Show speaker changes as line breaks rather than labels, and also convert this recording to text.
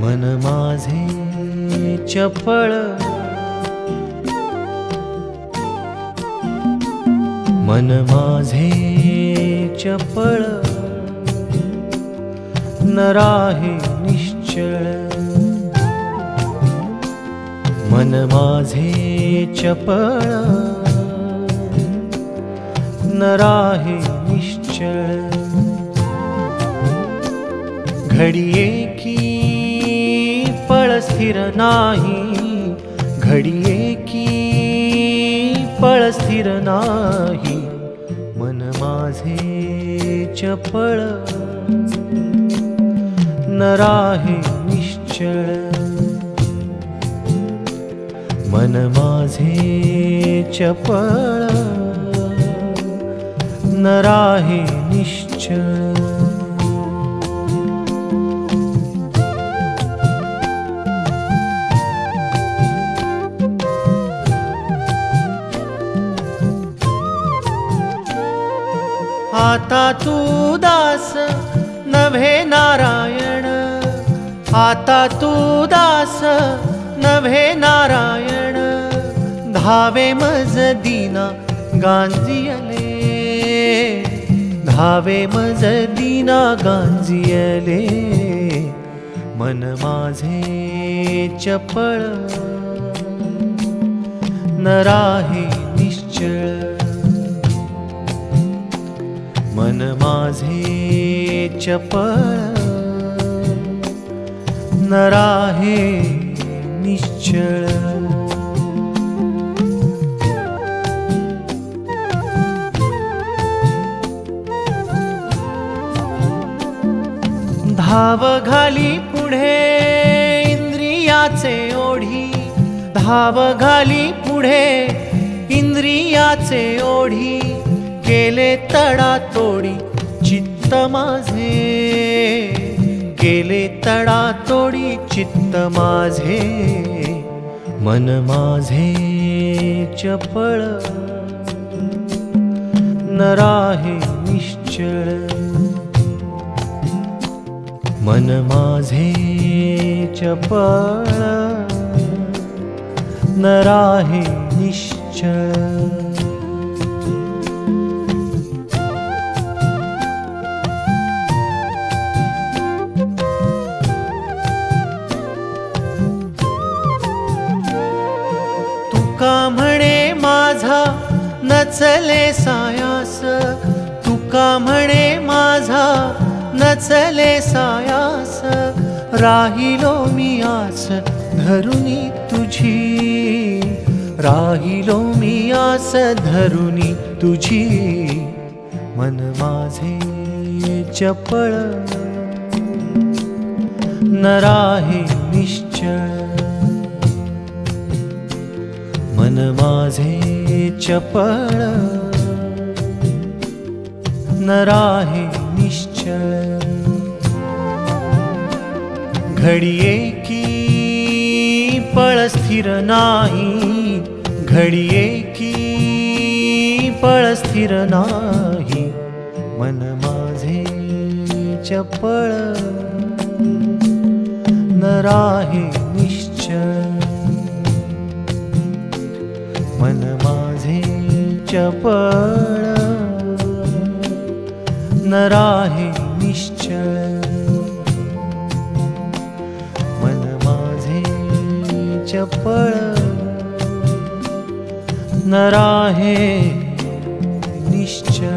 मन माझे चपळ, मन माझे चपळ, न राहे निश्चळ. मन माझे चपळ, न राहे निश्चळ. घडिये की पळ स्थिर नाही, घडिये की पळ स्थिर नाही. मन माझे चपळ, न राहे निश्चळ. मन माझे चपळ, न राहे निश्चळ. आता तू दास नव्हे नारायण, आता तू दास नव्हे नारायण. धावे मज दीना गांजियले, धावे मज दीना गांजियले. मन माझे चपळ, न राहे निश्चळ. मन माझे चपळ, न राहे निश्चळ. धाव घाली पुढे इंद्रियाचे ओढी, धाव घाली पुढे इंद्रियाचे ओढी. केले तडा तोडी चित्त माझे, केले तडा तोडी चित्त माझे. मन माझे चपळ, न राहे निश्चळ. मन माझे चपळ, न राहे निश्चळ. तुका म्हणे माझा नचले सायास, तुका म्हणे माझा नचले सायास. राहिलो मी आस धरुनी तुझी, राहिलो मी आस धरुनी तुझी. मन माझे चपळ, न राहे निश्चळ. मन माझे चपळ, न राहे निश्चळ. घडिये की पळ स्थिर नाही, घडिये की पळ स्थिर नाही. मन माझे चपळ, न राहे निश्चळ. मन माझे चपळ, न राहे निश्चळ. मन माझे चपळ, न राहे निश्चळ.